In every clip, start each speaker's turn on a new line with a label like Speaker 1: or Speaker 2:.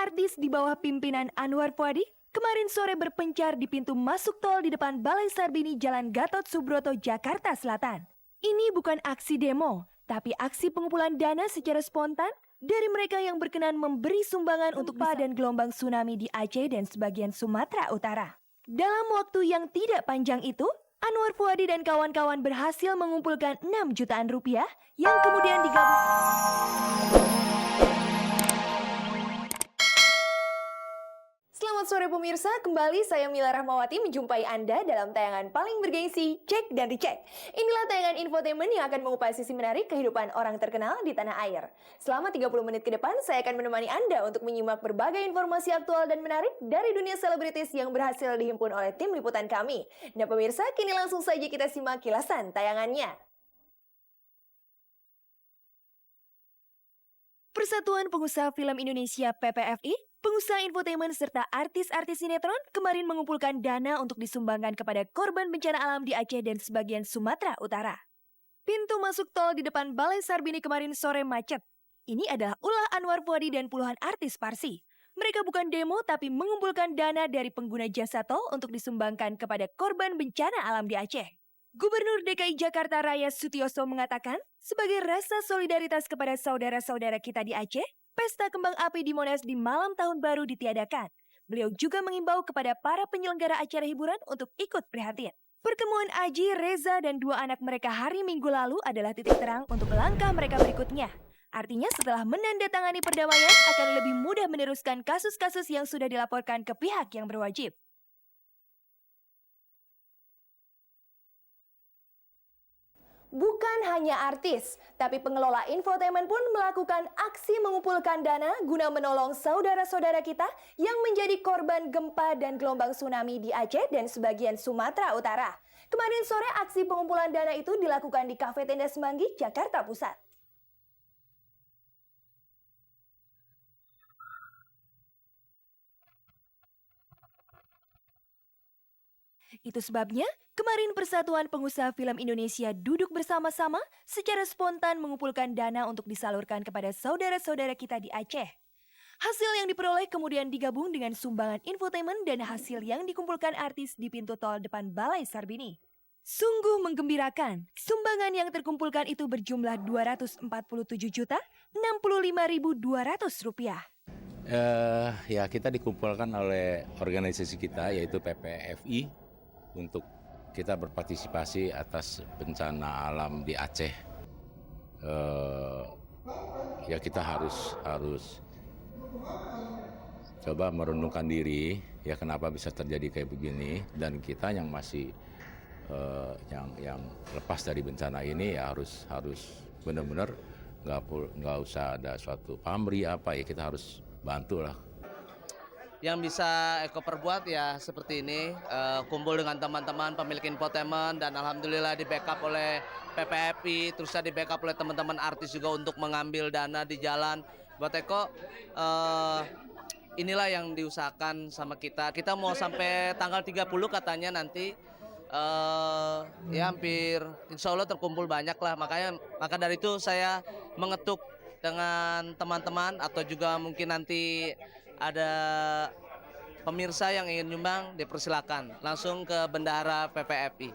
Speaker 1: artis di bawah pimpinan Anwar Fuady kemarin sore berpencar di pintu masuk tol di depan Balai Sarbini Jalan Gatot Subroto, Jakarta Selatan. Ini bukan aksi demo, tapi aksi pengumpulan dana secara spontan dari mereka yang berkenan memberi sumbangan untuk gempa dan gelombang tsunami di Aceh dan sebagian Sumatera Utara. Dalam waktu yang tidak panjang itu, Anwar Fuady dan kawan-kawan berhasil mengumpulkan 6 jutaan rupiah yang kemudian digabung. Selamat sore pemirsa, kembali saya Mila Rahmawati menjumpai Anda dalam tayangan paling bergengsi, Cek dan Dicek. Inilah tayangan infotainment yang akan mengupas sisi menarik kehidupan orang terkenal di tanah air. Selama 30 menit ke depan, saya akan menemani Anda untuk menyimak berbagai informasi aktual dan menarik dari dunia selebritis yang berhasil dihimpun oleh tim liputan kami. Nah pemirsa, kini langsung saja kita simak kilasan tayangannya. Persatuan Pengusaha Film Indonesia PPFI, pengusaha infotainment serta artis-artis sinetron kemarin mengumpulkan dana untuk disumbangkan kepada korban bencana alam di Aceh dan sebagian Sumatera Utara. Pintu masuk tol di depan Balai Sarbini kemarin sore macet. Ini adalah ulah Anwar Fuady dan puluhan artis Parsi. Mereka bukan demo tapi mengumpulkan dana dari pengguna jasa tol untuk disumbangkan kepada korban bencana alam di Aceh. Gubernur DKI Jakarta Raya Sutioso mengatakan, sebagai rasa solidaritas kepada saudara-saudara kita di Aceh, pesta kembang api di Monas di malam tahun baru ditiadakan. Beliau juga mengimbau kepada para penyelenggara acara hiburan untuk ikut prihatin. Pertemuan Aji, Reza, dan 2 anak mereka hari Minggu lalu adalah titik terang untuk langkah mereka berikutnya. Artinya setelah menandatangani perdamaian akan lebih mudah meneruskan kasus-kasus yang sudah dilaporkan ke pihak yang berwajib. Bukan hanya artis, tapi pengelola infotainment pun melakukan aksi mengumpulkan dana guna menolong saudara-saudara kita yang menjadi korban gempa dan gelombang tsunami di Aceh dan sebagian Sumatera Utara. Kemarin sore aksi pengumpulan dana itu dilakukan di Kafe Tenda Semanggi, Jakarta Pusat. Itu sebabnya, kemarin Persatuan Pengusaha Film Indonesia duduk bersama-sama secara spontan mengumpulkan dana untuk disalurkan kepada saudara-saudara kita di Aceh. Hasil yang diperoleh kemudian digabung dengan sumbangan infotainment dan hasil yang dikumpulkan artis di pintu tol depan Balai Sarbini. Sungguh menggembirakan, sumbangan yang terkumpulkan itu berjumlah Rp247.065.200.
Speaker 2: Ya kita dikumpulkan oleh organisasi kita yaitu PPFI untuk kita berpartisipasi atas bencana alam di Aceh. Ya kita harus coba merenungkan diri ya kenapa bisa terjadi kayak begini, dan kita yang masih yang lepas dari bencana ini ya harus benar-benar nggak usah ada suatu pamrih apa ya, kita harus bantu lah.
Speaker 3: Yang bisa Eko perbuat ya seperti ini, kumpul dengan teman-teman pemilik infotainment dan alhamdulillah di backup oleh PPFI, terus di backup oleh teman-teman artis juga untuk mengambil dana di jalan. Buat Eko, inilah yang diusahakan sama kita. Kita mau sampai tanggal 30 katanya nanti, ya hampir insya Allah terkumpul banyak lah. Maka dari itu saya mengetuk dengan teman-teman atau juga mungkin nanti ada pemirsa yang ingin nyumbang dipersilakan langsung ke bendahara PPFI.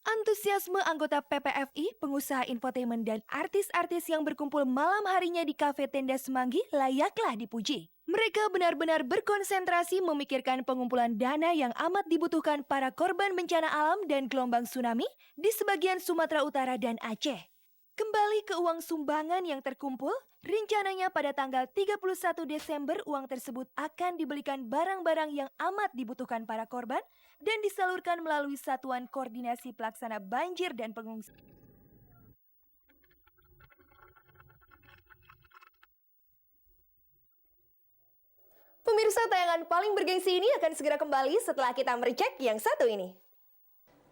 Speaker 1: Antusiasme anggota PPFI, pengusaha infotainment dan artis-artis yang berkumpul malam harinya di Kafe Tenda Semanggi layaklah dipuji. Mereka benar-benar berkonsentrasi memikirkan pengumpulan dana yang amat dibutuhkan para korban bencana alam dan gelombang tsunami di sebagian Sumatera Utara dan Aceh. Kembali ke uang sumbangan yang terkumpul, rencananya pada tanggal 31 Desember uang tersebut akan dibelikan barang-barang yang amat dibutuhkan para korban dan disalurkan melalui Satuan Koordinasi Pelaksana Banjir dan Pengungsi. Pemirsa, tayangan paling bergengsi ini akan segera kembali setelah kita merecek yang satu ini.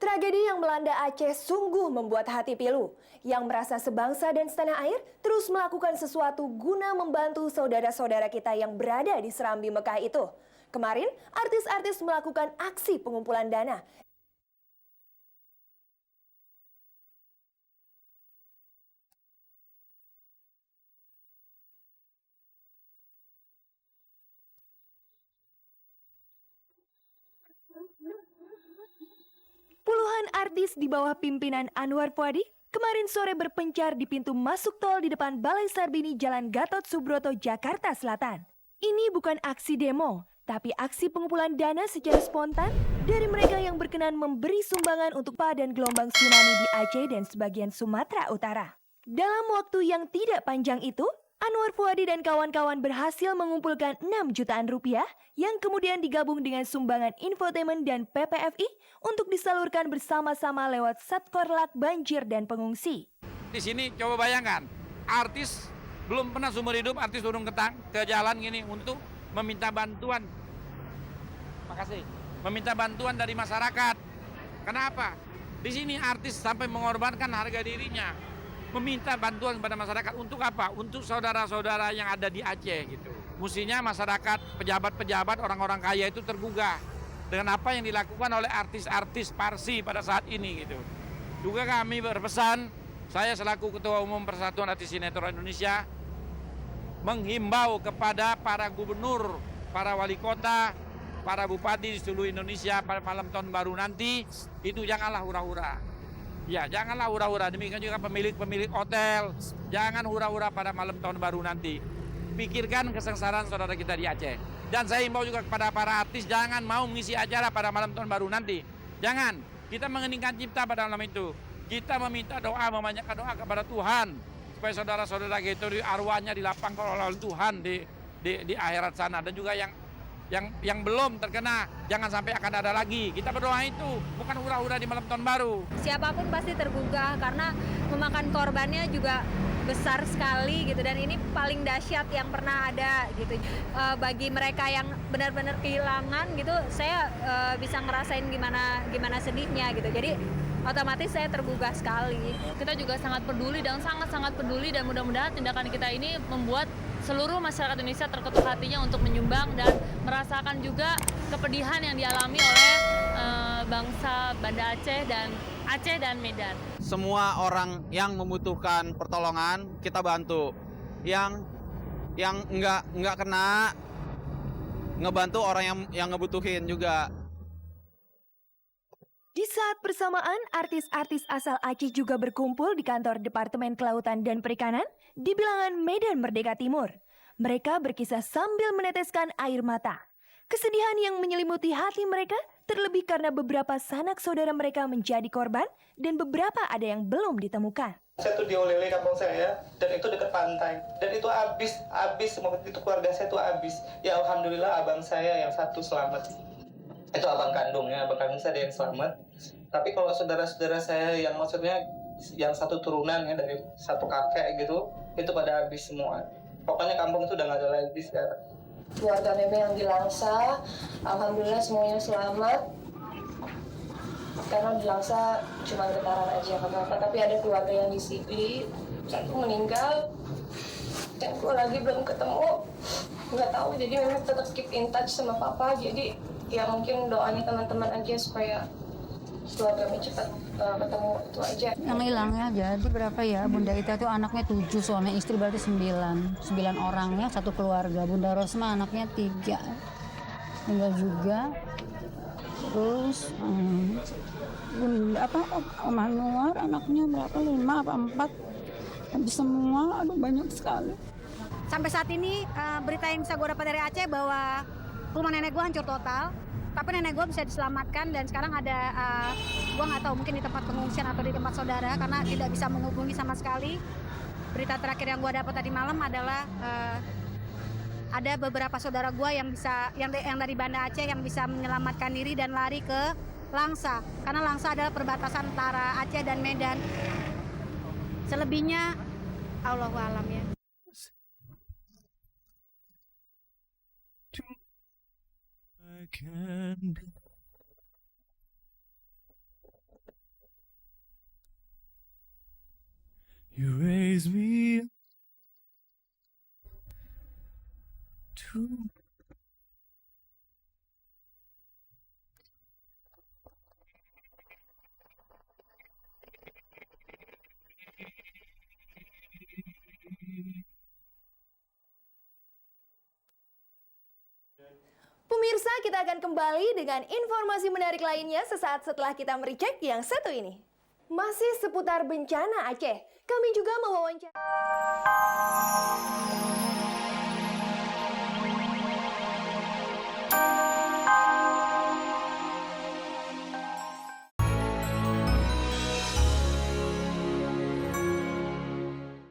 Speaker 1: Tragedi yang melanda Aceh sungguh membuat hati pilu. Yang merasa sebangsa dan setanah air terus melakukan sesuatu guna membantu saudara-saudara kita yang berada di Serambi Mekah itu. Kemarin, artis-artis melakukan aksi pengumpulan dana. Puluhan artis di bawah pimpinan Anwar Fuady kemarin sore berpencar di pintu masuk tol di depan Balai Sarbini Jalan Gatot Subroto, Jakarta Selatan. Ini bukan aksi demo, tapi aksi pengumpulan dana secara spontan dari mereka yang berkenan memberi sumbangan untuk padan gelombang tsunami di Aceh dan sebagian Sumatera Utara. Dalam waktu yang tidak panjang itu, Anwar Fuady dan kawan-kawan berhasil mengumpulkan 6 jutaan rupiah yang kemudian digabung dengan sumbangan infotainment dan PPFI untuk disalurkan bersama-sama lewat Satkorlak Banjir dan Pengungsi.
Speaker 4: Di sini coba bayangkan, artis belum pernah seumur hidup artis turun ke jalan gini untuk meminta bantuan. Makasih. Meminta bantuan dari masyarakat. Kenapa? Di sini artis sampai mengorbankan harga dirinya. Meminta bantuan kepada masyarakat untuk apa? Untuk saudara-saudara yang ada di Aceh gitu. Mestinya masyarakat, pejabat-pejabat, orang-orang kaya itu tergugah dengan apa yang dilakukan oleh artis-artis Parsi pada saat ini gitu. Juga kami berpesan, saya selaku Ketua Umum Persatuan Artis Sinetron Indonesia menghimbau kepada para gubernur, para wali kota, para bupati di seluruh Indonesia pada malam tahun baru nanti itu janganlah hura-hura. Ya, janganlah hura-hura. Demikian juga pemilik-pemilik hotel, jangan hura-hura pada malam tahun baru nanti. Pikirkan kesengsaraan saudara kita di Aceh. Dan saya himbau juga kepada para artis, jangan mau mengisi acara pada malam tahun baru nanti. Jangan. Kita mengeningkan cipta pada malam itu. Kita meminta doa, memanjatkan doa kepada Tuhan supaya saudara-saudara kita arwahnya dilapangkan oleh Tuhan di akhirat sana. Dan juga yang belum terkena, jangan sampai akan ada lagi. Kita berdoa itu, bukan hura-hura di malam tahun baru.
Speaker 5: Siapapun pasti tergugah karena memakan korbannya juga besar sekali gitu, dan ini paling dahsyat yang pernah ada gitu. Bagi mereka yang benar-benar kehilangan gitu, saya bisa ngerasain gimana sedihnya gitu. Jadi otomatis saya tergugah sekali.
Speaker 6: Kita juga sangat peduli dan sangat-sangat peduli, dan mudah-mudahan tindakan kita ini membuat seluruh masyarakat Indonesia terketuk hatinya untuk menyumbang dan merasakan juga kepedihan yang dialami oleh bangsa Banda Aceh dan Medan.
Speaker 7: Semua orang yang membutuhkan pertolongan kita bantu. Yang nggak kena, ngebantu orang yang ngebutuhin juga.
Speaker 1: Di saat bersamaan, artis-artis asal Aceh juga berkumpul di kantor Departemen Kelautan dan Perikanan di bilangan Medan Merdeka Timur. Mereka berkisah sambil meneteskan air mata. Kesedihan yang menyelimuti hati mereka terlebih karena beberapa sanak saudara mereka menjadi korban dan beberapa ada yang belum ditemukan.
Speaker 8: Saya tuh di Olele kampung saya, dan itu dekat pantai, dan itu habis itu keluarga saya tuh habis. Ya alhamdulillah abang saya yang satu selamat. Itu abang kandung saya ada yang selamat. Tapi kalau saudara-saudara saya yang maksudnya yang satu turunan ya dari satu kakek gitu, itu pada habis semua. Pokoknya kampung itu udah nggak ada lagi sekarang.
Speaker 9: Keluarga Meme yang di Langsa, alhamdulillah semuanya selamat. Karena di Langsa cuma getaran aja apa-apa, tapi ada keluarga yang di Sigli, satu meninggal, dan gue lagi belum ketemu, nggak tahu. Jadi memang tetap keep in touch sama papa. Jadi ya mungkin doanya teman-teman aja supaya keluarga cepat ketemu, itu aja.
Speaker 10: Yang hilangnya jadi berapa ya? Bunda Ita itu anaknya 7, suami istri berarti 9 orangnya satu keluarga. Bunda Rosma anaknya 3, tinggal juga. Terus Om Anwar anaknya berapa, 5 apa 4? Habis semua, aduh banyak sekali.
Speaker 5: Sampai saat ini berita yang bisa gue dapat dari Aceh bahwa rumah nenek gue hancur total. Tapi nenek gue bisa diselamatkan, dan sekarang ada, gue nggak tahu mungkin di tempat pengungsian atau di tempat saudara karena tidak bisa menghubungi sama sekali. Berita terakhir yang gue dapat tadi malam adalah ada beberapa saudara gue yang dari Banda Aceh yang bisa menyelamatkan diri dan lari ke Langsa, karena Langsa adalah perbatasan antara Aceh dan Medan. Selebihnya Allahu a'lam ya.
Speaker 11: You raise me to
Speaker 1: Pemirsa Pemirsa, kita akan kembali dengan informasi menarik lainnya sesaat setelah kita merecek yang satu ini. Masih seputar bencana Aceh, kami juga mewawancara